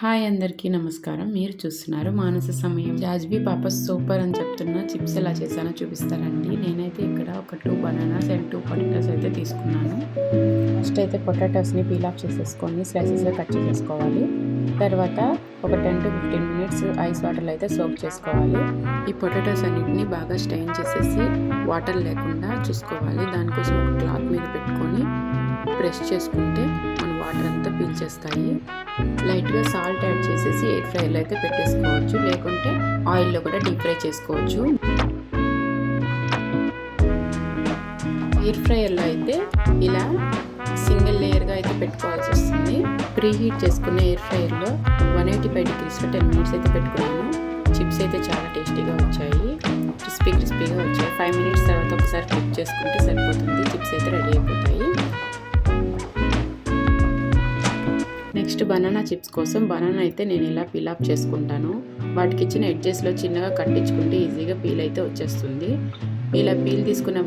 Hi అందరికీ నమస్కారం. మీరు చూస్తున్నారు మానస సమయం. జాజ్బీ పాప సూపర్ అని చెప్తున్నా చిప్స్ ఎలా చేశానో చూపిస్తారండి. నేనైతే ఇక్కడ ఒక 2 బనానాస్ అండ్ 2 పొటాటోస్ అయితే తీసుకున్నాను. ఫస్ట్ అయితే పొటాటోస్ని పీల్ ఆఫ్ చేసేసుకొని స్లైసెస్గా కట్ చేసేసుకోవాలి. తర్వాత ఒక 10 to 15 మినిట్స్ ఐస్ వాటర్లో అయితే సోక్ చేసుకోవాలి. ఈ పొటాటోస్ అన్నిటిని బాగా స్టెయిన్ చేసేసి వాటర్ లేకుండా చూసుకోవాలి. దానికోసం ఒక క్లాత్ మీద పెట్టుకొని ప్రెస్ చేసుకుంటే మన వాటర్ అంతా పీల్చేస్తాయి. లైట్గా సాల్ట్ యాడ్ చేసేసి ఎయిర్ ఫ్రైలో అయితే పెట్టేసుకోవచ్చు, లేకుంటే ఆయిల్లో కూడా డీప్ ఫ్రై చేసుకోవచ్చు. ఎయిర్ ఫ్రైయర్లో అయితే ఇలా సింగిల్ లేయర్గా అయితే పెట్టుకోవాల్సి వస్తుంది. ప్రీ హీట్ చేసుకున్న ఎయిర్ ఫ్రైయర్లో 185 degreesలో 10 minutes అయితే పెట్టుకున్నాను. చిప్స్ అయితే చాలా టేస్టీగా వచ్చాయి, క్రిస్పీగా వచ్చాయి. 5 minutes తర్వాత ఒకసారి ఫ్లిప్ చేసుకుంటే సరిపోతుంది. చిప్స్ అయితే రెడీ అయిపోతాయి. నెక్స్ట్ బనానా చిప్స్ కోసం బనానా అయితే నేను ఇలా పీల్ ఆఫ్ చేసుకుంటాను. వాటికి ఇచ్చిన ఎడ్జెస్లో చిన్నగా కట్టించుకుంటే ఈజీగా పీల్ అయితే వచ్చేస్తుంది. ఇలా పీల్ తీసుకున్న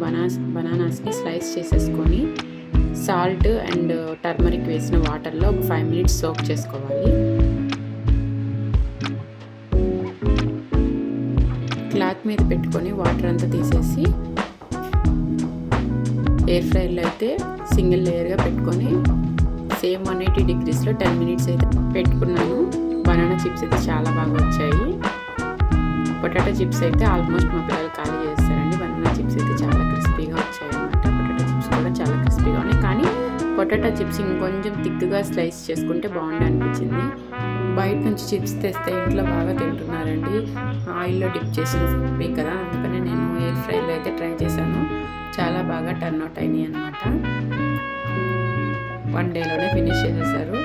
బనానాస్ని స్లైస్ చేసేసుకొని సాల్ట్ అండ్ టర్మరిక్ వేసిన వాటర్లో ఒక 5 minutes సోక్ చేసుకోవాలి. క్లాత్ మీద పెట్టుకొని వాటర్ అంతా తీసేసి ఎయిర్ ఫ్రైయర్లో అయితే సింగిల్ లేయర్గా పెట్టుకొని సేమ్ 180 degreesలో 10 minutes అయితే పెట్టుకున్నాను. బనానా చిప్స్ అయితే చాలా బాగా వచ్చాయి. పొటాటో చిప్స్ అయితే ఆల్మోస్ట్ మా పిల్లలు ఖాళీ చేస్తారండి. బనానా చిప్స్ అయితే చాలా క్రిస్పీగా వచ్చాయి అన్నమాట. పొటాటో చిప్స్ కూడా చాలా క్రిస్పీగా ఉన్నాయి, కానీ పొటాటో చిప్స్ ఇంకొంచెం థిక్గా స్లైస్ చేసుకుంటే బాగుండే అనిపించింది. బయట నుంచి చిప్స్ తెస్తే ఇంట్లో బాగా తింటున్నారండి. ఆయిల్లో డిప్ చేసి కదా, అందుకని నేను ఎయిర్ ఫ్రైలో అయితే ట్రై చేశాను. చాలా బాగా టర్న్ అవుట్ అయినాయి అన్నమాట. 1 dayలోనే ఫినిష్ చేసేసారు.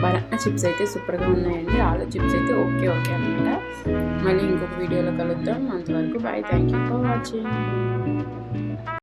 బనానా చిప్స్ అయితే సూపర్గా ఉన్నాయండి. ఆలు చిప్స్ అయితే ఓకే అనమాట. మళ్ళీ ఇంకొక వీడియోలో కలుద్దాం. అంతవరకు bye. Thank you for watching.